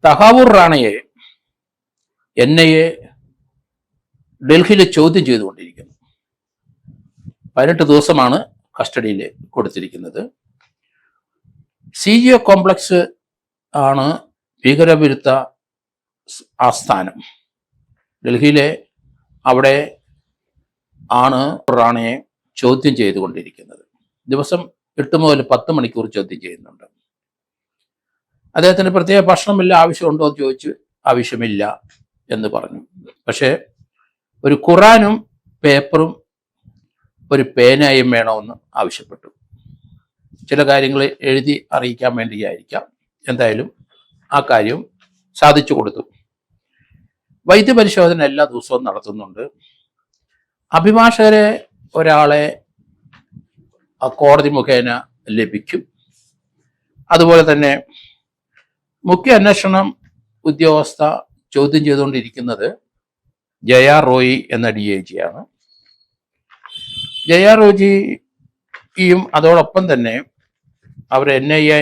Tahawwur റാണയെ NIA ഡൽഹിയിൽ ചോദ്യം ചെയ്തുകൊണ്ടിരിക്കുന്നു. 18 ദിവസമാണ് കസ്റ്റഡിയിൽ കൊടുത്തിരിക്കുന്നത്. CGO കോംപ്ലക്സ് ആണ് ഭീകരവിരുദ്ധ ആസ്ഥാനം. ഡൽഹിയിലെ അവിടെ ആണ് റാണയെ ചോദ്യം ചെയ്തുകൊണ്ടിരിക്കുന്നത്. ദിവസം 8 മുതൽ 10 മണിക്കൂർ ചോദ്യം ചെയ്യുന്നുണ്ട്. അദ്ദേഹത്തിന് പ്രത്യേക ഭക്ഷണമില്ല, ആവശ്യമുണ്ടോ എന്ന് ചോദിച്ചു. ആവശ്യമില്ല എന്ന് പറഞ്ഞു. പക്ഷേ ഒരു ഖുറാനും പേപ്പറും ഒരു പേനയും വേണമെന്ന് ആവശ്യപ്പെട്ടു. ചില കാര്യങ്ങൾ എഴുതി അറിയിക്കാൻ വേണ്ടിയായിരിക്കാം. എന്തായാലും ആ കാര്യം സാധിച്ചു കൊടുത്തു. വൈദ്യപരിശോധന എല്ലാ ദിവസവും നടത്തുന്നുണ്ട്. അഭിഭാഷകരെ ഒരാളെ കോടതി മുഖേന ലഭിക്കും. അതുപോലെ തന്നെ മുഖ്യ അന്വേഷണം ഉദ്യോഗസ്ഥ ചോദ്യം ചെയ്തുകൊണ്ടിരിക്കുന്നത് ജയ റോയി എന്ന DIG ആണ്. ജയ റോയിയും അതോടൊപ്പം തന്നെ അവർ NIA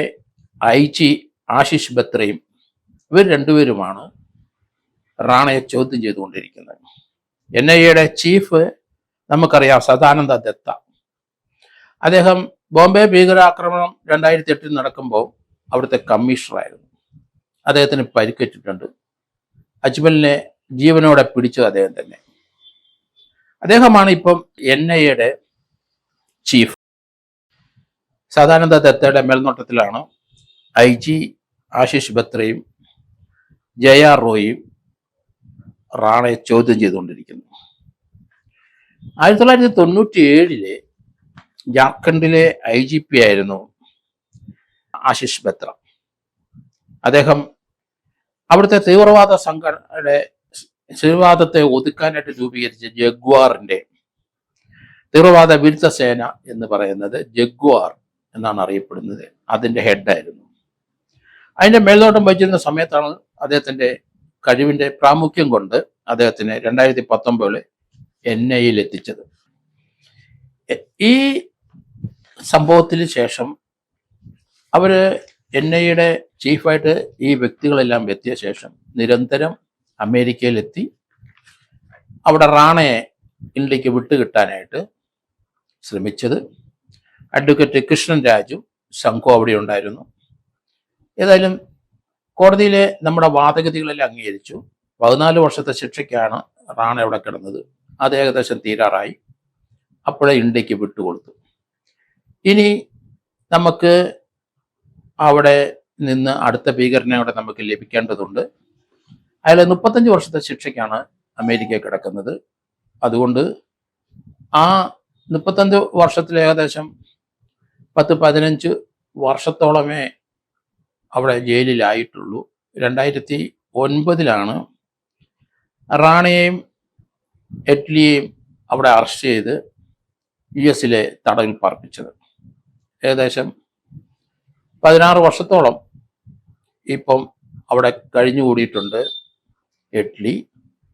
IG ആശിഷ് ബത്രയും ഇവർ രണ്ടുപേരുമാണ് റാണയെ ചോദ്യം ചെയ്തുകൊണ്ടിരിക്കുന്നത്. NIA ചീഫ് നമുക്കറിയാം, സദാനന്ദ ദത്ത. അദ്ദേഹം ബോംബെ ഭീകരാക്രമണം 2008 നടക്കുമ്പോൾ അവിടുത്തെ കമ്മീഷണറായിരുന്നു. അദ്ദേഹത്തിന് പരിക്കേറ്റിട്ടുണ്ട്. അജ്മലിനെ ജീവനോടെ പിടിച്ചത് അദ്ദേഹം തന്നെ. അദ്ദേഹമാണ് ഇപ്പം NIA ചീഫ്. സദാനന്ദ ദത്തയുടെ മേൽനോട്ടത്തിലാണ് IG ആശിഷ് ബത്രയും ജയ റോയിയും റാണയെ ചോദ്യം ചെയ്തുകൊണ്ടിരിക്കുന്നു. 1997 ജാർഖണ്ഡിലെ IGP ആയിരുന്നു ആശിഷ് ബത്ര. അദ്ദേഹം അവിടുത്തെ തീവ്രവാദത്തെ ഒതുക്കാനായിട്ട് രൂപീകരിച്ച ജഗ്വാറിന്റെ തീവ്രവാദ വിരുദ്ധ സേന എന്ന് പറയുന്നത് ജഗ്വാർ എന്നാണ് അറിയപ്പെടുന്നത്. അതിന്റെ ഹെഡായിരുന്നു. അതിന്റെ മേൽനോട്ടം വഹിച്ചിരുന്ന സമയത്താണ് അദ്ദേഹത്തിന്റെ കഴിവിന്റെ പ്രാമുഖ്യം കൊണ്ട് അദ്ദേഹത്തിന് 2019 NIA എത്തിച്ചത്. ഈ സംഭവത്തിന് ശേഷം അവര് NIA ചീഫായിട്ട് ഈ വ്യക്തികളെല്ലാം എത്തിയ ശേഷം നിരന്തരം അമേരിക്കയിലെത്തി അവിടെ റാണയെ ഇന്ത്യക്ക് വിട്ടുകിട്ടാനായിട്ട് ശ്രമിച്ചത്. അഡ്വക്കേറ്റ് കൃഷ്ണൻ രാജു സംഘം അവിടെ ഉണ്ടായിരുന്നു. ഏതായാലും കോടതിയിലെ നമ്മുടെ വാദഗതികളെല്ലാം അംഗീകരിച്ചു. 14 വർഷത്തെ ശിക്ഷയ്ക്കാണ് റാണ അവിടെ കിടന്നത്. അത് ഏകദേശം തീരാറായി. അപ്പോഴേ ഇന്ത്യക്ക് വിട്ടുകൊടുത്തു. ഇനി നമുക്ക് അവിടെ നിന്ന് അടുത്ത ഭീകരനെ അവിടെ നമുക്ക് ലഭിക്കേണ്ടതുണ്ട്. അയാൾ 35 വർഷത്തെ ശിക്ഷയ്ക്കാണ് അമേരിക്ക കിടക്കുന്നത്. അതുകൊണ്ട് ആ 35 വർഷത്തിൽ ഏകദേശം 10-15 വർഷത്തോളമേ അവിടെ ജയിലിലായിട്ടുള്ളൂ. 2009 റാണയെയും എറ്റ്ലിയെയും അവിടെ അറസ്റ്റ് ചെയ്ത് US തടവിൽ പാർപ്പിച്ചത്. ഏകദേശം 16 വർഷത്തോളം ഇപ്പം അവിടെ കഴിഞ്ഞുകൂടിയിട്ടുണ്ട് എറ്റ്ലി.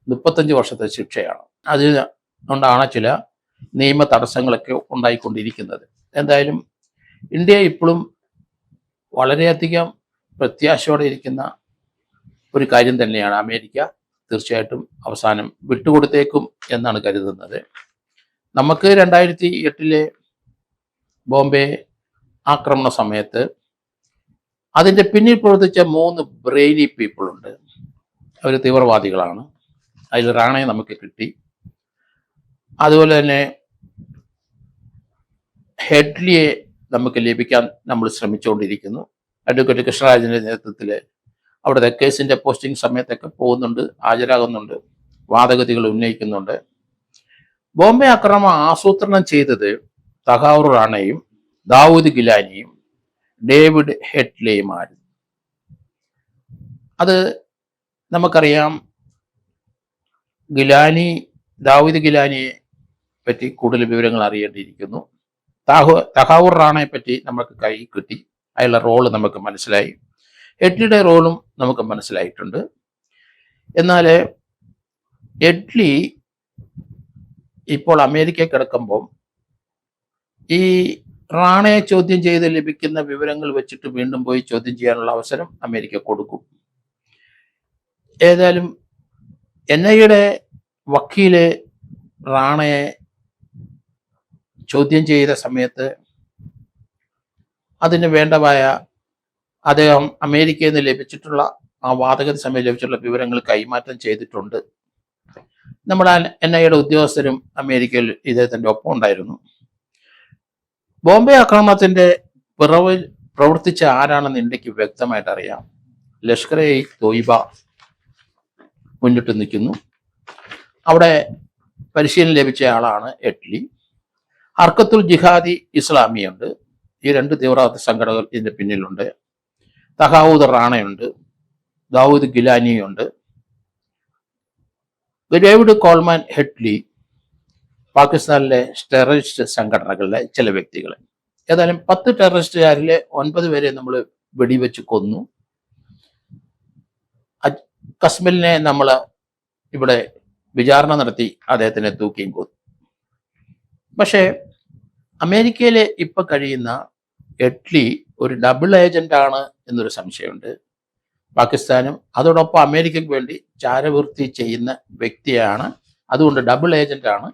35 വർഷത്തെ ശിക്ഷയാണ്. അതുകൊണ്ടാണ് ചില നിയമ തടസ്സങ്ങളൊക്കെ ഉണ്ടായിക്കൊണ്ടിരിക്കുന്നത്. എന്തായാലും ഇന്ത്യ ഇപ്പോഴും വളരെയധികം പ്രത്യാശയോടെ ഇരിക്കുന്ന ഒരു കാര്യം തന്നെയാണ്. അമേരിക്ക തീർച്ചയായിട്ടും അവസാനം വിട്ടുകൊടുത്തേക്കും എന്നാണ് കരുതുന്നത്. നമുക്ക് 2008 ബോംബെ ആക്രമണ സമയത്ത് അതിൻ്റെ പിന്നിൽ പ്രവർത്തിച്ച 3 ബ്രെയിനി പീപ്പിൾ ഉണ്ട്. അവർ തീവ്രവാദികളാണ്. അതിൽ റാണയെ നമുക്ക് കിട്ടി. അതുപോലെ തന്നെ ഹെഡ്ലിയെ നമുക്ക് ലഭിക്കാൻ നമ്മൾ ശ്രമിച്ചുകൊണ്ടിരിക്കുന്നു. അഡ്വക്കേറ്റ് കൃഷ്ണരാജിൻ്റെ നേതൃത്വത്തിൽ അവിടുത്തെ കേസിൻ്റെ പോസ്റ്റിംഗ് സമയത്തൊക്കെ പോകുന്നുണ്ട്, ഹാജരാകുന്നുണ്ട്, വാദഗതികൾ ഉന്നയിക്കുന്നുണ്ട്. ബോംബെ ആക്രമണം ആസൂത്രണം ചെയ്തത് തഹാവൂർ റാണയും ദാവൂദ് ഗിലാനിയും ഡേവിഡ് ഹെഡ്ലിയുമായിരുന്നു. അത് നമുക്കറിയാം. ദാവൂദ് ഗിലാനിയെ പറ്റി കൂടുതൽ വിവരങ്ങൾ അറിയേണ്ടിയിരിക്കുന്നു. തഹാവൂർ റാണയെ പറ്റി നമുക്ക് കൈ കിട്ടി. അയാളുടെ റോള് നമുക്ക് മനസ്സിലായി. ഹെഡ്ലിയുടെ റോളും നമുക്ക് മനസ്സിലായിട്ടുണ്ട്. എന്നാൽ ഹെഡ്ലി ഇപ്പോൾ അമേരിക്ക കിടക്കുമ്പോൾ ഈ റാണയെ ചോദ്യം ചെയ്ത് ലഭിക്കുന്ന വിവരങ്ങൾ വെച്ചിട്ട് വീണ്ടും പോയി ചോദ്യം ചെയ്യാനുള്ള അവസരം അമേരിക്ക കൊടുക്കും. ഏതായാലും NIA വക്കീല് റാണയെ ചോദ്യം ചെയ്ത സമയത്ത് അതിന് വേണ്ടതായ അദ്ദേഹം അമേരിക്കയിൽ നിന്ന് ലഭിച്ചിട്ടുള്ള ആ വാദഗതി സമയം ലഭിച്ചിട്ടുള്ള വിവരങ്ങൾ കൈമാറ്റം ചെയ്തിട്ടുണ്ട്. നമ്മുടെ NIA ഉദ്യോഗസ്ഥരും അമേരിക്കയിൽ ഇദ്ദേഹത്തിൻ്റെ ഒപ്പം ഉണ്ടായിരുന്നു. ബോംബെ ആക്രമണത്തിന്റെ പിറവിൽ പ്രവർത്തിച്ച ആരാണെന്ന് ഇന്ത്യക്ക് വ്യക്തമായിട്ട് അറിയാം. ലഷ്കർ-ഇ-തോയ്ബ മുന്നിട്ട് നിൽക്കുന്നു. അവിടെ പരിശീലനം ലഭിച്ച ആളാണ് എട്ലി. ഹർക്കത്തുൽ ജിഹാദി ഇസ്ലാമിയുണ്ട്. ഈ രണ്ട് തീവ്രവാദ സംഘടനകൾ ഇതിന്റെ പിന്നിലുണ്ട്. തഹാവൂദ് റാണയുണ്ട്, ദാവൂദ് ഗിലാനിയുണ്ട്, ഡേവിഡ് കോൾമാൻ ഹെഡ്ലി, പാകിസ്ഥാനിലെ ടെററിസ്റ്റ് സംഘടനകളിലെ ചില വ്യക്തികൾ. ഏതായാലും 10 ടെററിസ്റ്റുകാരിലെ 9 പേരെ നമ്മൾ വെടിവെച്ച് കൊന്നു. കസ്മലിനെ നമ്മൾ ഇവിടെ വിചാരണ നടത്തി അദ്ദേഹത്തിനെ തൂക്കിയും കൊന്നു. പക്ഷേ അമേരിക്കയിലെ ഇപ്പൊ കഴിയുന്ന എട്ലി ഒരു ഡബിൾ ഏജന്റ് ആണ് എന്നൊരു സംശയമുണ്ട്. പാകിസ്ഥാനും അതോടൊപ്പം അമേരിക്കയ്ക്ക് വേണ്ടി ചാരവൃത്തി ചെയ്യുന്ന വ്യക്തിയാണ്. അതുകൊണ്ട് ഡബിൾ ഏജന്റ് ആണ്.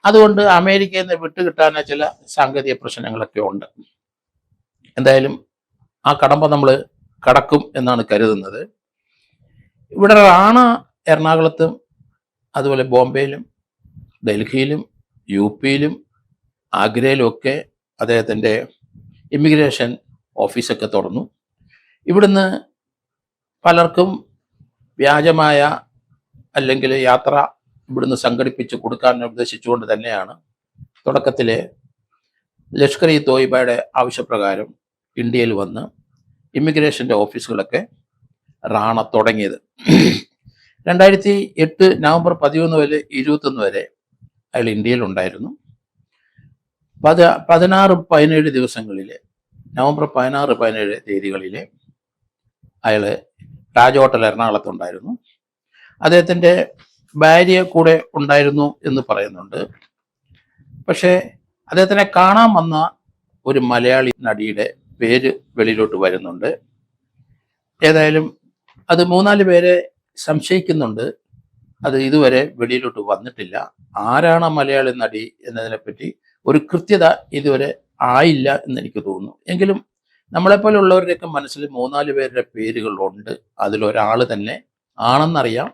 അതുകൊണ്ട് അമേരിക്കയിൽ നിന്ന് വിട്ടുകിട്ടാൻ ചില സാങ്കേതിക പ്രശ്നങ്ങളൊക്കെ ഉണ്ട്. എന്തായാലും ആ കടമ്പ നമ്മൾ കടക്കും എന്നാണ് കരുതുന്നത്. ഇവിടെ റാണ എറണാകുളത്തും അതുപോലെ ബോംബെയിലും ഡൽഹിയിലും UP യിലും ആഗ്രയിലും ഒക്കെ അദ്ദേഹത്തിൻ്റെ ഇമിഗ്രേഷൻ ഓഫീസൊക്കെ തുറന്നു. ഇവിടുന്ന് പലർക്കും വ്യാജമായ അല്ലെങ്കിൽ യാത്ര ഇവിടുന്ന് സംഘടിപ്പിച്ച് കൊടുക്കാൻ നിർദ്ദേശിച്ചുകൊണ്ട് തന്നെയാണ് തുടക്കത്തിൽ ലഷ്കർ-ഇ-തോയ്ബയുടെ ആവശ്യപ്രകാരം ഇന്ത്യയിൽ വന്ന് ഇമിഗ്രേഷൻ്റെ ഓഫീസുകളൊക്കെ റാണ തുടങ്ങിയത്. 2008 നവംബർ 11 മുതൽ 21 വരെ അയാൾ ഇന്ത്യയിലുണ്ടായിരുന്നു. 16-17 ദിവസങ്ങളിൽ നവംബർ 16-17 തീയതികളിൽ അയാൾ രാജ് ഹോട്ടൽ എറണാകുളത്തുണ്ടായിരുന്നു. അദ്ദേഹത്തിൻ്റെ ഭാര്യ കൂടെ ഉണ്ടായിരുന്നു എന്ന് പറയുന്നുണ്ട്. പക്ഷേ അദ്ദേഹത്തിനെ കാണാൻ വന്ന ഒരു മലയാളി നടിയുടെ പേര് വെളിയിലോട്ട് വരുന്നുണ്ട്. ഏതായാലും അത് 3-4 പേരെ സംശയിക്കുന്നുണ്ട്. അത് ഇതുവരെ വെളിയിലോട്ട് വന്നിട്ടില്ല. ആരാണ് മലയാളി നടി എന്നതിനെപ്പറ്റി ഒരു കൃത്യത ഇതുവരെ ആയില്ല എന്നെനിക്ക് തോന്നുന്നു. എങ്കിലും നമ്മളെപ്പോലുള്ളവരുടെയൊക്കെ മനസ്സിൽ 3-4 പേരുടെ പേരുകളുണ്ട്. അതിലൊരാൾ തന്നെ ആണെന്നറിയാം.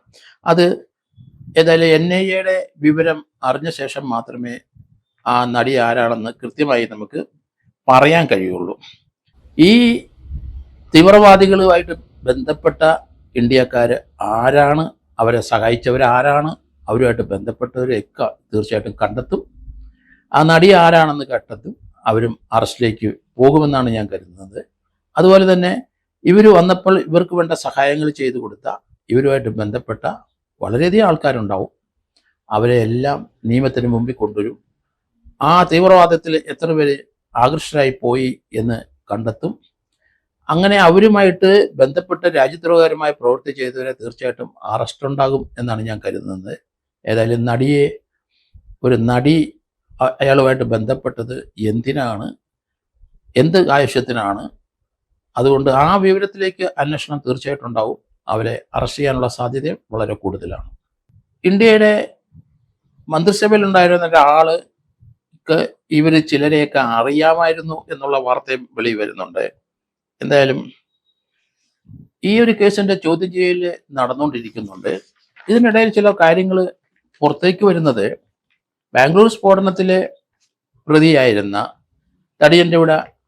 അത് ഏതായാലും NIA വിവരം അറിഞ്ഞ ശേഷം മാത്രമേ ആ നടി ആരാണെന്ന് കൃത്യമായി നമുക്ക് പറയാൻ കഴിയുള്ളൂ. ഈ തീവ്രവാദികളുമായിട്ട് ബന്ധപ്പെട്ട ഇന്ത്യക്കാർ ആരാണ്, അവരെ സഹായിച്ചവരാരാണ്, അവരുമായിട്ട് ബന്ധപ്പെട്ടവരെയൊക്കെ തീർച്ചയായിട്ടും കണ്ടെത്തും. ആ നടി ആരാണെന്ന് കണ്ടെത്തും. അവരും അറസ്റ്റിലേക്ക് പോകുമെന്നാണ് ഞാൻ കരുതുന്നത്. അതുപോലെ തന്നെ ഇവർ വന്നപ്പോൾ ഇവർക്ക് വേണ്ട സഹായങ്ങൾ ചെയ്തു കൊടുത്ത ഇവരുമായിട്ട് ബന്ധപ്പെട്ട വളരെയധികം ആൾക്കാരുണ്ടാവും. അവരെ എല്ലാം നിയമത്തിന് മുമ്പിൽ കൊണ്ടുവരും. ആ തീവ്രവാദത്തിൽ എത്ര പേര് ആകൃഷ്ടരായി പോയി എന്ന് കണ്ടെത്തും. അങ്ങനെ അവരുമായിട്ട് ബന്ധപ്പെട്ട് രാജ്യദ്രോഹകരമായ പ്രവൃത്തി ചെയ്തവരെ തീർച്ചയായിട്ടും അറസ്റ്റ് ഉണ്ടാകും എന്നാണ് ഞാൻ കരുതുന്നത്. ഏതായാലും ഒരു നടി അയാളുമായിട്ട് ബന്ധപ്പെട്ടത് എന്തിനാണ്, എന്ത് ആവശ്യത്തിനാണ്, അതുകൊണ്ട് ആ വിവരത്തിലേക്ക് അന്വേഷണം തീർച്ചയായിട്ടും ഉണ്ടാവും. അവരെ അറസ്റ്റ് ചെയ്യാനുള്ള സാധ്യത വളരെ കൂടുതലാണ്. ഇന്ത്യയുടെ മന്ത്രിസഭയിൽ ഉണ്ടായിരുന്ന ഒരാൾക്ക് ഇവർ ചിലരെയൊക്കെ അറിയാമായിരുന്നു എന്നുള്ള വാർത്തയും വെളി വരുന്നുണ്ട്. എന്തായാലും ഈ ഒരു കേസിന്റെ ചോദ്യം ചെയ്യൽ നടന്നുകൊണ്ടിരിക്കുന്നുണ്ട്. ഇതിനിടയിൽ ചില കാര്യങ്ങൾ പുറത്തേക്ക് വരുന്നത്, ബാംഗ്ലൂർ സ്ഫോടനത്തിലെ പ്രതിയായിരുന്ന തടിയൻ്റെ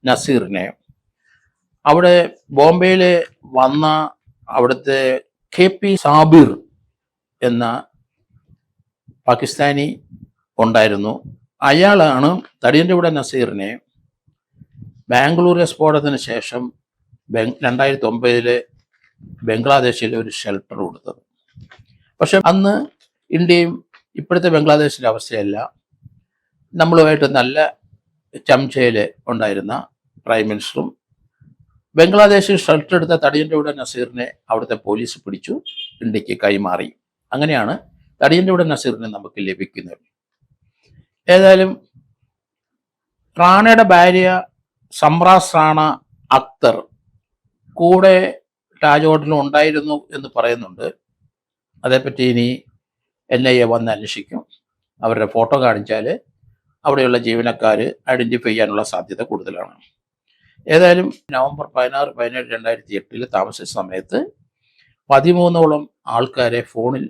നസീറിനെ അവിടെ ബോംബെയിൽ വന്ന അവിടുത്തെ KP സാബിർ എന്ന പാകിസ്ഥാനി ഉണ്ടായിരുന്നു. അയാളാണ് തടിയൻ്റെ നസീറിനെ ബാംഗ്ലൂരിലെ സ്ഫോടനത്തിന് ശേഷം 2009 ബംഗ്ലാദേശിൽ ഒരു ഷെൽട്ടർ കൊടുത്തത്. പക്ഷെ അന്ന് ഇന്ത്യയും ഇപ്പോഴത്തെ ബംഗ്ലാദേശിലെ അവസ്ഥയല്ല. നമ്മളുമായിട്ട് നല്ല ചർച്ചയിൽ ഉണ്ടായിരുന്ന പ്രൈം മിനിസ്റ്ററും ബംഗ്ലാദേശിൽ ഷെൽട്ടർ എടുത്ത തടിയൻ്റെ നസീറിനെ അവിടുത്തെ പോലീസ് പിടിച്ചു ഇന്ത്യക്ക് കൈമാറി. അങ്ങനെയാണ് തടിയൻ്റെ നസീറിനെ നമുക്ക് ലഭിക്കുന്നത്. ഏതായാലും റാണയുടെ ഭാര്യ സംറാസ് റാണ അക്തർ കൂടെ താജ് ഹോട്ടലും ഉണ്ടായിരുന്നു എന്ന് പറയുന്നുണ്ട്. അതേപ്പറ്റി ഇനി NIA വന്ന് അന്വേഷിക്കും. അവരുടെ ഫോട്ടോ കാണിച്ചാൽ അവിടെയുള്ള ജീവനക്കാർ ഐഡൻറ്റിഫൈ ചെയ്യാനുള്ള സാധ്യത കൂടുതലാണ്. ഏതായാലും നവംബർ 16, 17, 2008 താമസിച്ച സമയത്ത് 13ഓളം ആൾക്കാരെ ഫോണിൽ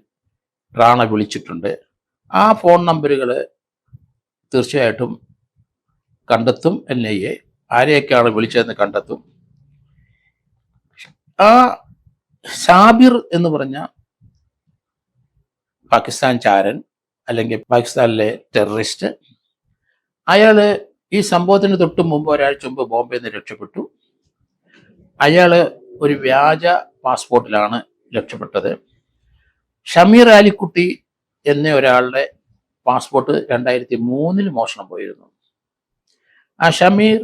റാണ വിളിച്ചിട്ടുണ്ട്. ആ ഫോൺ നമ്പറുകൾ തീർച്ചയായിട്ടും കണ്ടെത്തും. NIA ആരെയൊക്കെയാണ് വിളിച്ചതെന്ന് കണ്ടെത്തും. ആ സാബിർ എന്ന് പറഞ്ഞ പാകിസ്ഥാൻ ചാരൻ അല്ലെങ്കിൽ പാകിസ്ഥാനിലെ ടെററിസ്റ്റ്, അയാൾ ഈ സംഭവത്തിന് തൊട്ട് മുമ്പ് ഒരാഴ്ച മുമ്പ് ബോംബെയിൽ നിന്ന് രക്ഷപ്പെട്ടു. അയാൾ ഒരു വ്യാജ പാസ്പോർട്ടിലാണ് രക്ഷപ്പെട്ടത്. ഷമീർ ആലിക്കുട്ടി എന്ന ഒരാളുടെ പാസ്പോർട്ട് 2003 മോഷണം പോയിരുന്നു. ആ ഷമീർ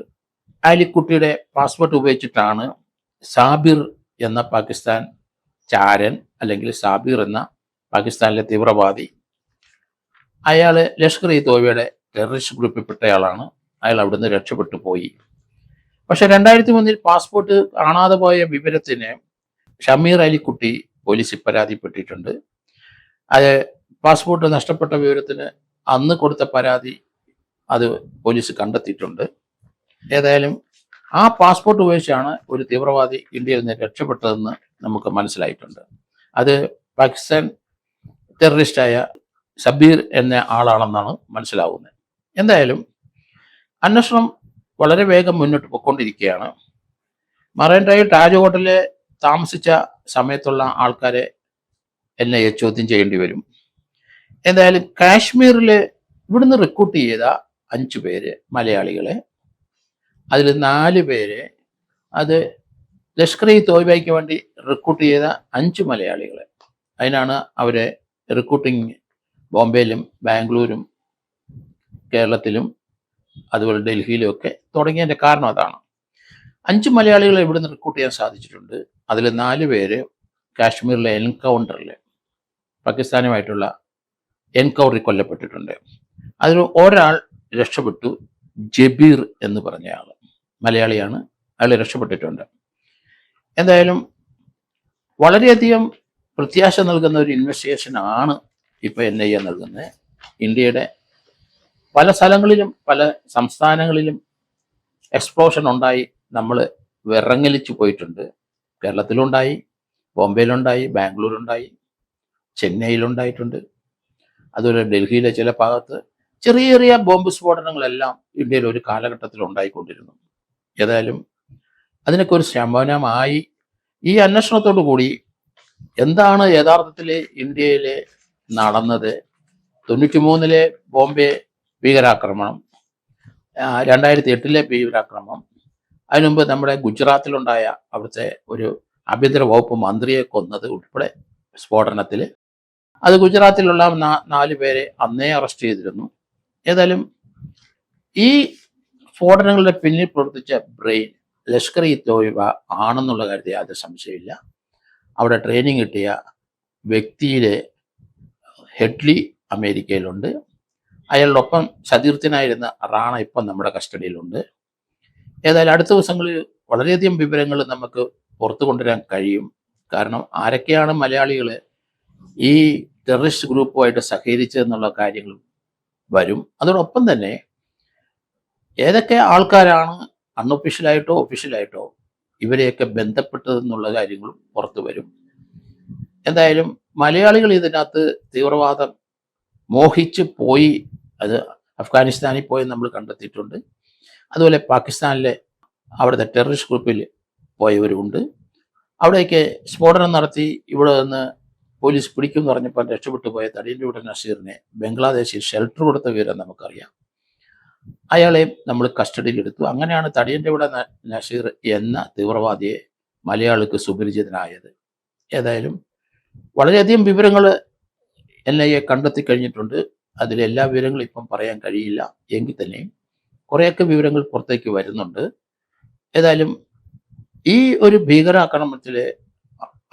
ആലിക്കുട്ടിയുടെ പാസ്പോർട്ട് ഉപയോഗിച്ചിട്ടാണ് സാബിർ എന്ന പാകിസ്ഥാൻ ചാരൻ അല്ലെങ്കിൽ സാബിർ എന്ന പാകിസ്ഥാനിലെ തീവ്രവാദി, അയാൾ ലഷ്കർ-ഇ തോയ്ബയുടെ ടെററിസ്റ്റ് ഗ്രൂപ്പിൽപ്പെട്ടയാളാണ്. അയാൾ അവിടുന്ന് രക്ഷപ്പെട്ടു പോയി. പക്ഷെ 2003 പാസ്പോർട്ട് കാണാതെ പോയ വിവരത്തിന് ഷമീർ അലിക്കുട്ടി പോലീസിൽ പരാതിപ്പെട്ടിട്ടുണ്ട്. അത് പാസ്പോർട്ട് നഷ്ടപ്പെട്ട വിവരത്തിന് അന്ന് കൊടുത്ത പരാതി അത് പോലീസ് കണ്ടെത്തിയിട്ടുണ്ട്. ഏതായാലും ആ പാസ്പോർട്ട് ഉപയോഗിച്ചാണ് ഒരു തീവ്രവാദി ഇന്ത്യയിൽ നിന്ന് രക്ഷപ്പെട്ടതെന്ന് നമുക്ക് മനസ്സിലായിട്ടുണ്ട്. അത് പാകിസ്ഥാൻ ടെററിസ്റ്റായ സബീർ എന്ന ആളാണെന്നാണ് മനസ്സിലാവുന്നത്. എന്തായാലും അന്വേഷണം വളരെ വേഗം മുന്നോട്ട് പോയിക്കൊണ്ടിരിക്കുകയാണ്. മറൈൻ ഡ്രൈവ് താജ് ഹോട്ടലിൽ താമസിച്ച സമയത്തുള്ള ആൾക്കാരെ NIA ചോദ്യം ചെയ്യേണ്ടി വരും. എന്തായാലും കാശ്മീരിൽ ഇവിടുന്ന് റിക്രൂട്ട് ചെയ്ത 5 പേര് മലയാളികളെ, അതിൽ 4 പേര് അത് ലഷ്കർ-ഇ തോയ്ബയ്ക്ക് വേണ്ടി റിക്രൂട്ട് ചെയ്ത 5 മലയാളികളെ. അതിനാണ് അവരെ റിക്രൂട്ടിങ് ബോംബെയിലും ബാംഗ്ലൂരും കേരളത്തിലും അതുപോലെ ഡൽഹിയിലും ഒക്കെ തുടങ്ങിയതിൻ്റെ കാരണം അതാണ്. 5 മലയാളികളെ ഇവിടുന്ന് റിക്രൂട്ട് ചെയ്യാൻ സാധിച്ചിട്ടുണ്ട്. അതിൽ 4 പേര് കാശ്മീരിലെ എൻകൗണ്ടറിൽ പാകിസ്ഥാനുമായിട്ടുള്ള എൻകൗണ്ടറിൽ കൊല്ലപ്പെട്ടിട്ടുണ്ട്. അതിൽ ഒരാൾ രക്ഷപ്പെട്ടു. ജബീർ എന്ന് പറഞ്ഞ ആൾ മലയാളിയാണ്. അയാൾ രക്ഷപ്പെട്ടിട്ടുണ്ട്. എന്തായാലും വളരെയധികം പ്രത്യാശ നൽകുന്ന ഒരു ഇൻവെസ്റ്റിഗേഷനാണ് ഇപ്പോൾ NIA നൽകുന്നത്. ഇന്ത്യയുടെ പല സ്ഥലങ്ങളിലും പല സംസ്ഥാനങ്ങളിലും എക്സ്പ്ലോഷൻ ഉണ്ടായി നമ്മൾ വിറങ്ങലിച്ചു പോയിട്ടുണ്ട്. കേരളത്തിലുണ്ടായി, ബോംബെയിലുണ്ടായി, ബാംഗ്ലൂരുണ്ടായി, ചെന്നൈയിലുണ്ടായിട്ടുണ്ട്. അതുപോലെ ഡൽഹിയിലെ ചില ഭാഗത്ത് ചെറിയ ചെറിയ ബോംബ് സ്ഫോടനങ്ങളെല്ലാം ഇന്ത്യയിൽ ഒരു കാലഘട്ടത്തിൽ ഉണ്ടായിക്കൊണ്ടിരുന്നു. ഏതായാലും അതിനൊക്കെ ഒരു ശമനമായി. ഈ അന്വേഷണത്തോടു കൂടി എന്താണ് യഥാർത്ഥത്തിൽ ഇന്ത്യയിൽ നടന്നത്, 93 ബോംബെ ഭീകരാക്രമണം, 2008 ഭീകരാക്രമണം, അതിനുമുമ്പ് നമ്മുടെ ഗുജറാത്തിലുണ്ടായ അവിടുത്തെ ഒരു ആഭ്യന്തര വകുപ്പ് മന്ത്രിയെ കൊന്നത് ഉൾപ്പെടെ സ്ഫോടനത്തിൽ, അത് ഗുജറാത്തിലുള്ള 4 പേരെ അന്നേ അറസ്റ്റ് ചെയ്തിരുന്നു. ഏതായാലും ഈ സ്ഫോടനങ്ങളുടെ പിന്നിൽ പ്രവർത്തിച്ച ബ്രെയിൻ ലഷ്കർ-ഇ തോയ്ബ ആണെന്നുള്ള കാര്യത്തിൽ യാതൊരു സംശയമില്ല. അവിടെ ട്രെയിനിങ് കിട്ടിയ വ്യക്തിയിലെ ഹെഡ്ലി അമേരിക്കയിലുണ്ട്. അയാളോടൊപ്പം സതീർത്ഥനായിരുന്ന റാണ ഇപ്പം നമ്മുടെ കസ്റ്റഡിയിലുണ്ട്. ഏതായാലും അടുത്ത ദിവസങ്ങളിൽ വളരെയധികം വിവരങ്ങൾ നമുക്ക് പുറത്തു കൊണ്ടുവരാൻ കഴിയും. കാരണം ആരൊക്കെയാണ് മലയാളികൾ ഈ ടെററിസ്റ്റ് ഗ്രൂപ്പുമായിട്ട് സഹകരിച്ചതെന്നുള്ള കാര്യങ്ങൾ വരും. അതോടൊപ്പം തന്നെ ഏതൊക്കെ ആൾക്കാരാണ് അൺഒഫീഷ്യലായിട്ടോ ഒഫീഷ്യലായിട്ടോ ഇവരെയൊക്കെ ബന്ധപ്പെട്ടതെന്നുള്ള കാര്യങ്ങളും പുറത്തു വരും. എന്തായാലും മലയാളികൾ ഇതിനകത്ത് തീവ്രവാദം മോഹിച്ച് പോയി, അത് അഫ്ഗാനിസ്ഥാനിൽ പോയി നമ്മൾ കണ്ടെത്തിയിട്ടുണ്ട്. അതുപോലെ പാകിസ്ഥാനിലെ അവിടുത്തെ ടെററിസ്റ്റ് ഗ്രൂപ്പിൽ പോയവരുമുണ്ട്. അവിടേക്ക് സ്ഫോടനം നടത്തി ഇവിടെ നിന്ന് പോലീസ് പിടിക്കുമെന്ന് പറഞ്ഞപ്പോൾ രക്ഷപ്പെട്ടു പോയ തടിയൻ്റെ നസീറിനെ ബംഗ്ലാദേശിൽ ഷെൽട്ടർ കൊടുത്ത വിവരം നമുക്കറിയാം. അയാളെ നമ്മൾ കസ്റ്റഡിയിലെടുത്തു. അങ്ങനെയാണ് തടിയൻ്റെ നസീർ എന്ന തീവ്രവാദിയെ മലയാളിക്ക് സുപരിചിതനായത്. ഏതായാലും വളരെയധികം വിവരങ്ങൾ NIA കണ്ടെത്തി കഴിഞ്ഞിട്ടുണ്ട്. അതിലെല്ലാ വിവരങ്ങളും ഇപ്പം പറയാൻ കഴിയില്ല എങ്കിൽ തന്നെയും കുറേയൊക്കെ വിവരങ്ങൾ പുറത്തേക്ക് വരുന്നുണ്ട്. ഏതായാലും ഈ ഒരു ഭീകരാക്രമണത്തിൽ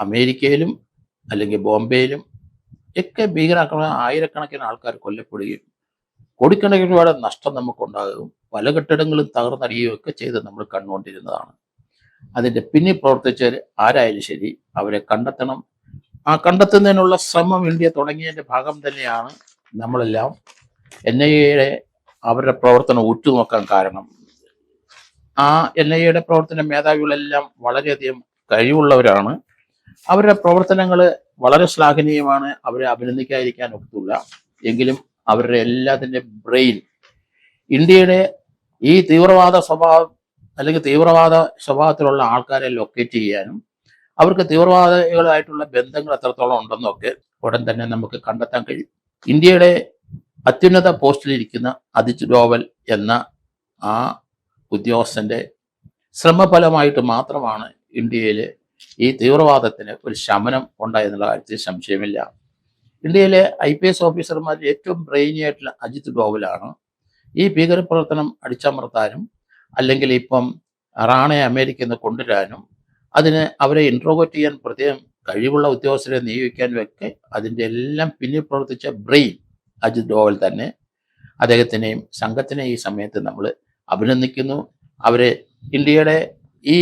അമേരിക്കയിലും അല്ലെങ്കിൽ ബോംബെയിലും ഒക്കെ ഭീകരാക്രമണം ആയിരക്കണക്കിന് ആൾക്കാർ കൊല്ലപ്പെടുകയും കോടിക്കണക്കിന് രൂപയുടെ നഷ്ടം നമുക്കുണ്ടാകും. പല കെട്ടിടങ്ങളും തകർന്നടിയുകയും ഒക്കെ ചെയ്ത് നമ്മൾ കണ്ടുകൊണ്ടിരുന്നതാണ്. അതിൻ്റെ പിന്നിൽ പ്രവർത്തിച്ചവർ ആരായാലും ശരി അവരെ കണ്ടെത്തണം. ആ കണ്ടെത്തുന്നതിനുള്ള ശ്രമം ഇന്ത്യ തുടങ്ങിയതിൻ്റെ ഭാഗം തന്നെയാണ് നമ്മളെല്ലാം NIA അവരുടെ പ്രവർത്തനം ഉറ്റുനോക്കാൻ കാരണം. ആ NIA പ്രവർത്തന മേധാവികളെല്ലാം വളരെയധികം കഴിവുള്ളവരാണ്. അവരുടെ പ്രവർത്തനങ്ങൾ വളരെ ശ്ലാഘനീയമാണ്. അവരെ അഭിനന്ദിക്കാതിരിക്കാൻ ഒക്കില്ല. എങ്കിലും അവരുടെ എല്ലാത്തിൻ്റെ ബ്രെയിൻ ഇന്ത്യയുടെ ഈ തീവ്രവാദ സ്വഭാവം അല്ലെങ്കിൽ തീവ്രവാദ സ്വഭാവത്തിലുള്ള ആൾക്കാരെ ലൊക്കേറ്റ് ചെയ്യാനും അവർക്ക് തീവ്രവാദികളായിട്ടുള്ള ബന്ധങ്ങൾ എത്രത്തോളം ഉണ്ടെന്നൊക്കെ ഉടൻ തന്നെ നമുക്ക് കണ്ടെത്താൻ കഴിയും. ഇന്ത്യയുടെ അത്യുന്നത പോസ്റ്റിലിരിക്കുന്ന അജിത് ഡോവൽ എന്ന ആ ഉദ്യോഗസ്ഥൻ്റെ ശ്രമഫലമായിട്ട് മാത്രമാണ് ഇന്ത്യയിൽ ഈ തീവ്രവാദത്തിന് ഒരു ശമനം ഉണ്ടായെന്നുള്ള കാര്യത്തിൽ സംശയമില്ല. ഇന്ത്യയിലെ IPS ഓഫീസർമാരിൽ ഏറ്റവും ബ്രെയിനി ആയിട്ടുള്ള അജിത് ഡോവലാണ് ഈ ഭീകരപ്രവർത്തനം അടിച്ചമർത്താനും അല്ലെങ്കിൽ ഇപ്പം റാണയെ അമേരിക്കയിൽ നിന്ന് കൊണ്ടുവരാനും അതിന് അവരെ ഇൻട്രോഗേറ്റ് ചെയ്യാൻ പ്രത്യേകം കഴിവുള്ള ഉദ്യോഗസ്ഥരെ നിയോഗിക്കാനും ഒക്കെ അതിൻ്റെ എല്ലാം പിന്നിൽ പ്രവർത്തിച്ച ബ്രെയിൻ അജിത് ഡോവൽ തന്നെ. അദ്ദേഹത്തിനെയും സംഘത്തിനെയും ഈ സമയത്ത് നമ്മൾ അഭിനന്ദിക്കുന്നു. അവരെ ഇന്ത്യയുടെ ഈ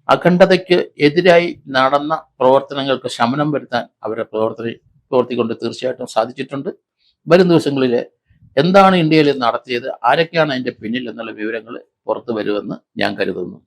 അഖണ്ഡതയ്ക്ക് എതിരായി നടന്ന പ്രവർത്തനങ്ങൾക്ക് ശമനം വരുത്താൻ അവരെ പ്രവർത്തി കൊണ്ട് തീർച്ചയായിട്ടും സാധിച്ചിട്ടുണ്ട്. വരും ദിവസങ്ങളിൽ എന്താണ് ഇന്ത്യയിൽ നടത്തിയത്, ആരൊക്കെയാണ് അതിൻ്റെ പിന്നിൽ എന്നുള്ള വിവരങ്ങൾ പുറത്തു വരുമെന്ന് ഞാൻ കരുതുന്നു.